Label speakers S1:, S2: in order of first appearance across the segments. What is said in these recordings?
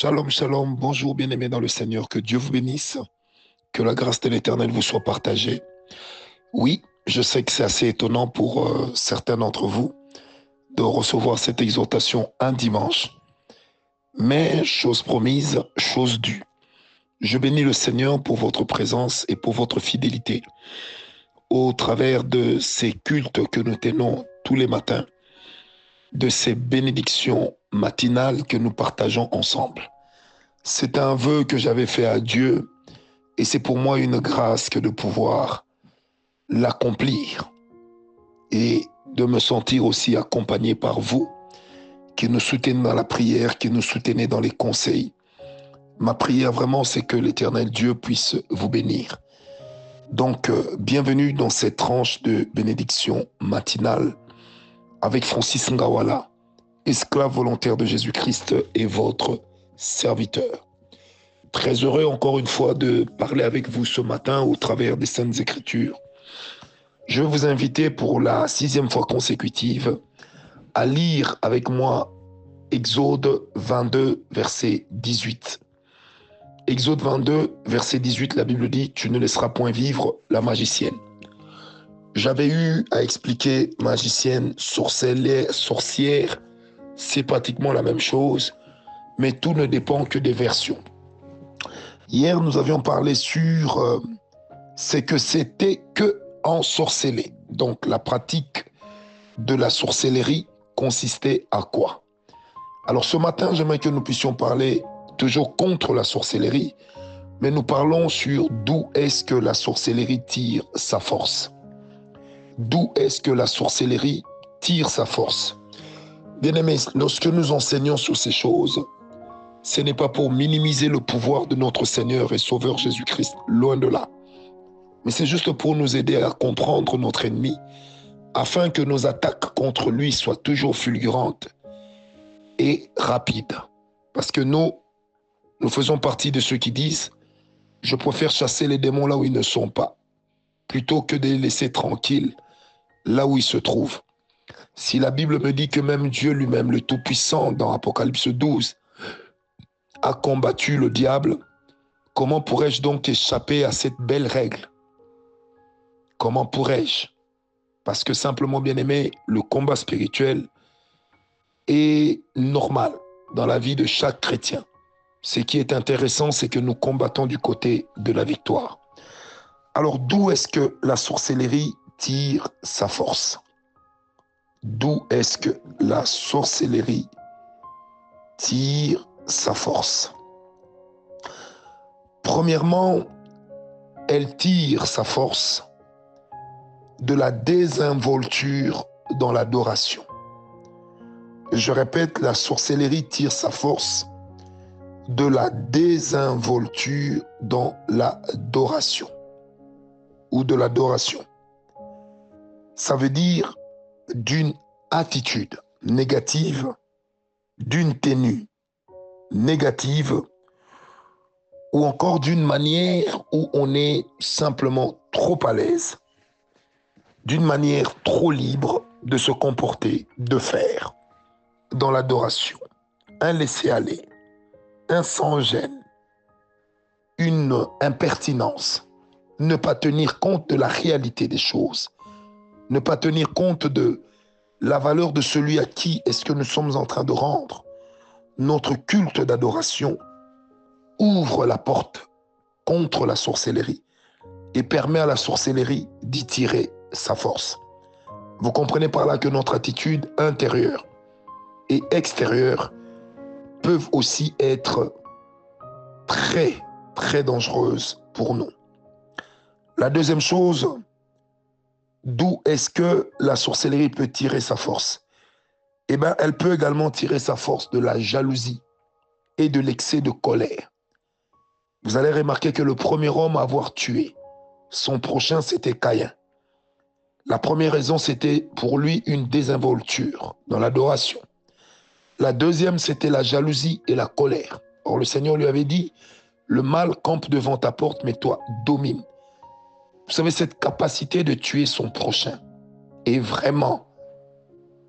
S1: Shalom, shalom, bonjour bien-aimés dans le Seigneur, que Dieu vous bénisse, que la grâce de l'Éternel vous soit partagée. Oui, je sais que c'est assez étonnant pour certains d'entre vous de recevoir cette exhortation un dimanche, mais chose promise, chose due. Je bénis le Seigneur pour votre présence et pour votre fidélité au travers de ces cultes que nous tenons tous les matins, de ces bénédictions matinales que nous partageons ensemble. C'est un vœu que j'avais fait à Dieu et c'est pour moi une grâce que de pouvoir l'accomplir et de me sentir aussi accompagné par vous qui nous soutenez dans la prière, qui nous soutenez dans les conseils. Ma prière vraiment, c'est que l'Éternel Dieu puisse vous bénir. Donc, bienvenue dans cette tranche de bénédiction matinale avec Francis Ngawala, esclave volontaire de Jésus-Christ et votre serviteur. Très heureux encore une fois de parler avec vous ce matin au travers des Saintes Écritures. Je vais vous inviter pour la 6e fois consécutive à lire avec moi Exode 22, verset 18. Exode 22, verset 18, la Bible dit « Tu ne laisseras point vivre la magicienne ». J'avais eu à expliquer magicienne, sorcière, c'est pratiquement la même chose, mais tout ne dépend que des versions. Hier, nous avions parlé sur ce que c'était que ensorceler. Donc, la pratique de la sorcellerie consistait à quoi? Alors, ce matin, j'aimerais que nous puissions parler toujours contre la sorcellerie, mais nous parlons sur d'où est-ce que la sorcellerie tire sa force. D'où est-ce que la sorcellerie tire sa force? Bien-aimés, lorsque nous enseignons sur ces choses, ce n'est pas pour minimiser le pouvoir de notre Seigneur et Sauveur Jésus-Christ, loin de là. Mais c'est juste pour nous aider à comprendre notre ennemi, afin que nos attaques contre lui soient toujours fulgurantes et rapides. Parce que nous faisons partie de ceux qui disent « Je préfère chasser les démons là où ils ne sont pas, plutôt que de les laisser tranquilles là où ils se trouvent. » Si la Bible me dit que même Dieu lui-même, le Tout-Puissant, dans Apocalypse 12, a combattu le diable, comment pourrais-je donc échapper à cette belle règle? Comment pourrais-je? Parce que simplement, bien-aimé, le combat spirituel est normal dans la vie de chaque chrétien. Ce qui est intéressant, c'est que nous combattons du côté de la victoire. Alors, d'où est-ce que la sorcellerie tire sa force? D'où est-ce que la sorcellerie tire sa force? Premièrement, elle tire sa force de la désinvolture dans l'adoration. Je répète, la sorcellerie tire sa force de la désinvolture dans l'adoration ou de l'adoration. Ça veut dire d'une attitude négative, d'une tenue négative ou encore d'une manière où on est simplement trop à l'aise, d'une manière trop libre de se comporter, de faire dans l'adoration. Un laisser-aller, un sans-gêne, une impertinence, ne pas tenir compte de la réalité des choses, ne pas tenir compte de la valeur de celui à qui est-ce que nous sommes en train de rendre. Notre culte d'adoration ouvre la porte contre la sorcellerie et permet à la sorcellerie d'y tirer sa force. Vous comprenez par là que notre attitude intérieure et extérieure peuvent aussi être très, très dangereuses pour nous. La deuxième chose, d'où est-ce que la sorcellerie peut tirer sa force? Eh bien, elle peut également tirer sa force de la jalousie et de l'excès de colère. Vous allez remarquer que le premier homme à avoir tué son prochain, c'était Caïn. La première raison, c'était pour lui une désinvolture dans l'adoration. La deuxième, c'était la jalousie et la colère. Or, le Seigneur lui avait dit, le mal campe devant ta porte, mais toi, domine. Vous savez, cette capacité de tuer son prochain est vraiment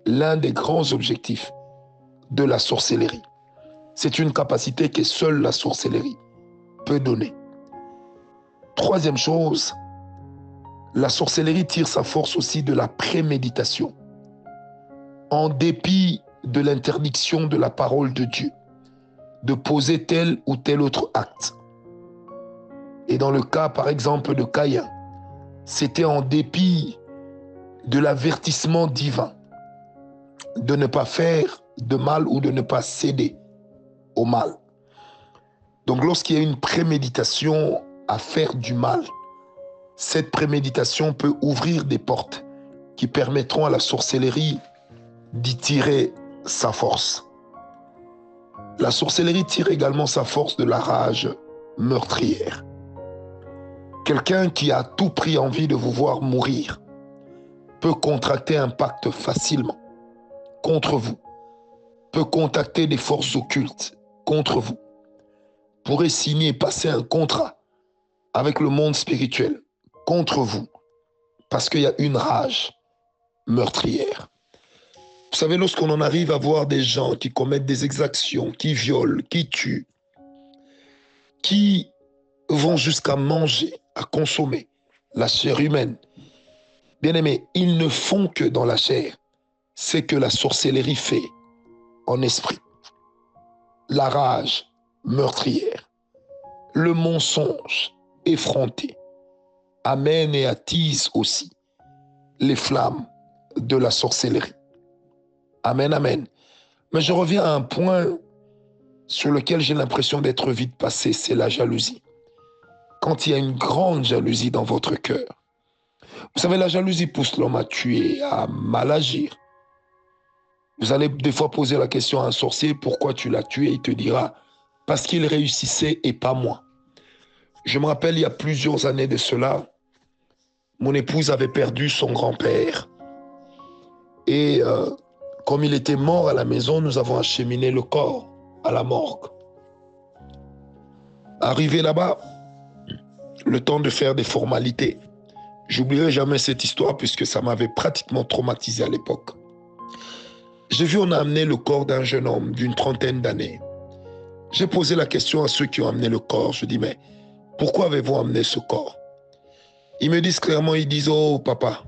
S1: l'un des grands objectifs de la sorcellerie. C'est une capacité que seule la sorcellerie peut donner. Troisième chose, la sorcellerie tire sa force aussi de la préméditation. En dépit de l'interdiction de la parole de Dieu, de poser tel ou tel autre acte. Et dans le cas, par exemple, de Caïn, c'était en dépit de l'avertissement divin de ne pas faire de mal ou de ne pas céder au mal. Donc lorsqu'il y a une préméditation à faire du mal, cette préméditation peut ouvrir des portes qui permettront à la sorcellerie d'y tirer sa force. La sorcellerie tire également sa force de la rage meurtrière. Quelqu'un qui a à tout prix envie de vous voir mourir peut contracter un pacte facilement contre vous, peut contacter des forces occultes contre vous, pourrait signer et passer un contrat avec le monde spirituel contre vous, parce qu'il y a une rage meurtrière. Vous savez, lorsqu'on en arrive à voir des gens qui commettent des exactions, qui violent, qui tuent, qui vont jusqu'à manger, à consommer la chair humaine, bien aimé, ils ne font que dans la chair ce que la sorcellerie fait en esprit. La rage meurtrière, le mensonge effronté, amène et attise aussi les flammes de la sorcellerie. Amen, amen. Mais je reviens à un point sur lequel j'ai l'impression d'être vite passé, c'est la jalousie. Quand il y a une grande jalousie dans votre cœur, vous savez, la jalousie pousse l'homme à tuer, à mal agir. Vous allez des fois poser la question à un sorcier, pourquoi tu l'as tué? Il te dira, parce qu'il réussissait et pas moi. Je me rappelle, il y a plusieurs années de cela, mon épouse avait perdu son grand-père. Et comme il était mort à la maison, nous avons acheminé le corps à la morgue. Arrivé là-bas, le temps de faire des formalités. J'oublierai jamais cette histoire puisque ça m'avait pratiquement traumatisé à l'époque. J'ai vu, on a amené le corps d'un jeune homme d'une trentaine d'années. J'ai posé la question à ceux qui ont amené le corps. Je dis, mais pourquoi avez-vous amené ce corps? Ils me disent clairement, ils disent, oh papa,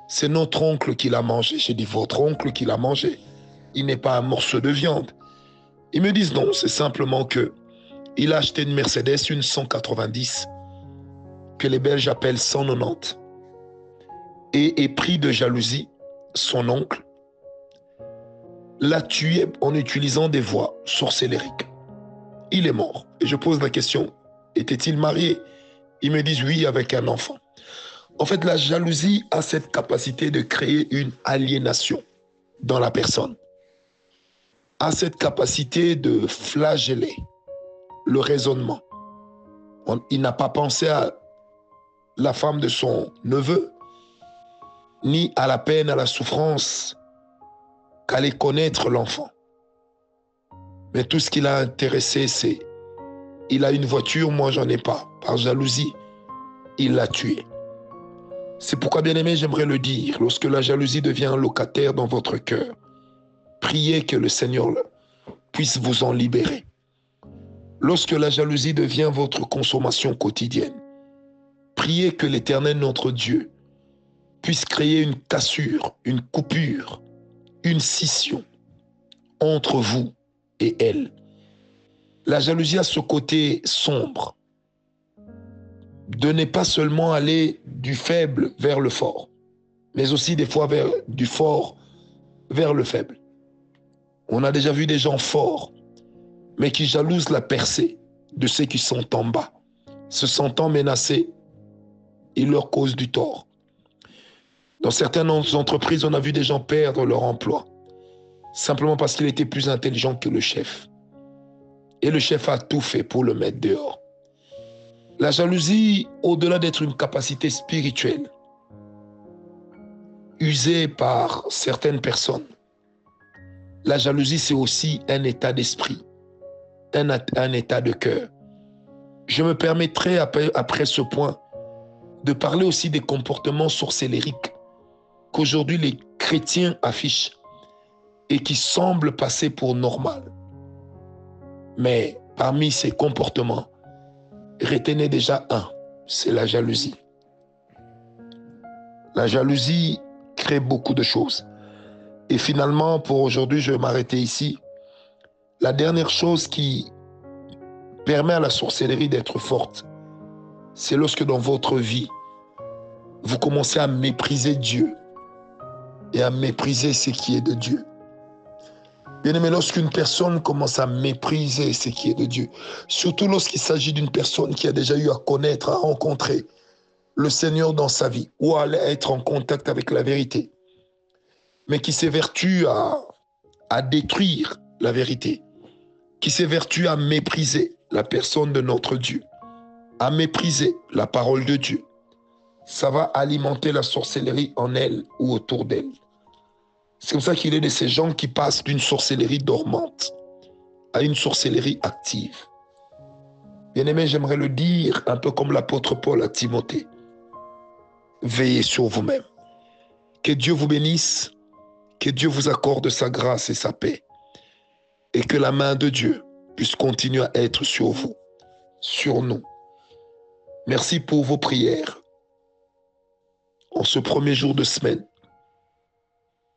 S1: c'est notre oncle qui l'a mangé. J'ai dit, votre oncle qui l'a mangé? Il n'est pas un morceau de viande. Ils me disent, non, c'est simplement que il a acheté une Mercedes, une 190, que les Belges appellent 190. Et pris de jalousie, son oncle l'a tué en utilisant des voies sorcellériques. Il est mort. Et je pose la question, était-il marié? Ils me disent oui, avec un enfant. En fait, la jalousie a cette capacité de créer une aliénation dans la personne, a cette capacité de flageller le raisonnement. Il n'a pas pensé à la femme de son neveu, ni à la peine, à la souffrance qu'allait connaître l'enfant. Mais tout ce qui l'a intéressé, c'est il a une voiture, moi j'en ai pas. Par jalousie, il l'a tué. C'est pourquoi, bien aimé, j'aimerais le dire, lorsque la jalousie devient un locataire dans votre cœur, priez que le Seigneur puisse vous en libérer. Lorsque la jalousie devient votre consommation quotidienne, priez que l'Éternel, notre Dieu, puisse créer une cassure, une coupure, une scission entre vous et elle. La jalousie a ce côté sombre de ne pas seulement aller du faible vers le fort, mais aussi des fois du fort vers le faible. On a déjà vu des gens forts, mais qui jalousent la percée de ceux qui sont en bas. Se sentant menacés, ils leur causent du tort. Dans certaines entreprises, on a vu des gens perdre leur emploi, simplement parce qu'il était plus intelligent que le chef. Et le chef a tout fait pour le mettre dehors. La jalousie, au-delà d'être une capacité spirituelle, usée par certaines personnes, la jalousie, c'est aussi un état d'esprit, un état de cœur. Je me permettrai, après ce point, de parler aussi des comportements sorcellériques qu'aujourd'hui les chrétiens affichent et qui semblent passer pour normal. Mais parmi ces comportements, retenez déjà un, c'est la jalousie. La jalousie crée beaucoup de choses. Et finalement, pour aujourd'hui, je vais m'arrêter ici. La dernière chose qui permet à la sorcellerie d'être forte, c'est lorsque dans votre vie, vous commencez à mépriser Dieu et à mépriser ce qui est de Dieu. Bien aimé, lorsqu'une personne commence à mépriser ce qui est de Dieu, surtout lorsqu'il s'agit d'une personne qui a déjà eu à connaître, à rencontrer le Seigneur dans sa vie, ou à être en contact avec la vérité, mais qui s'évertue à détruire la vérité, qui s'évertue à mépriser la personne de notre Dieu, à mépriser la parole de Dieu, ça va alimenter la sorcellerie en elle ou autour d'elle. C'est comme ça qu'il est de ces gens qui passent d'une sorcellerie dormante à une sorcellerie active. Bien-aimé, j'aimerais le dire un peu comme l'apôtre Paul à Timothée. Veillez sur vous-même. Que Dieu vous bénisse, que Dieu vous accorde sa grâce et sa paix, et que la main de Dieu puisse continuer à être sur vous, sur nous. Merci pour vos prières. En ce premier jour de semaine,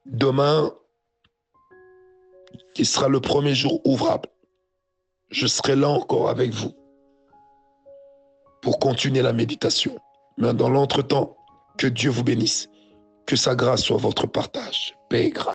S1: demain, qui sera le premier jour ouvrable, je serai là encore avec vous pour continuer la méditation. Mais dans l'entretemps, que Dieu vous bénisse, que sa grâce soit votre partage. Paix et grâce.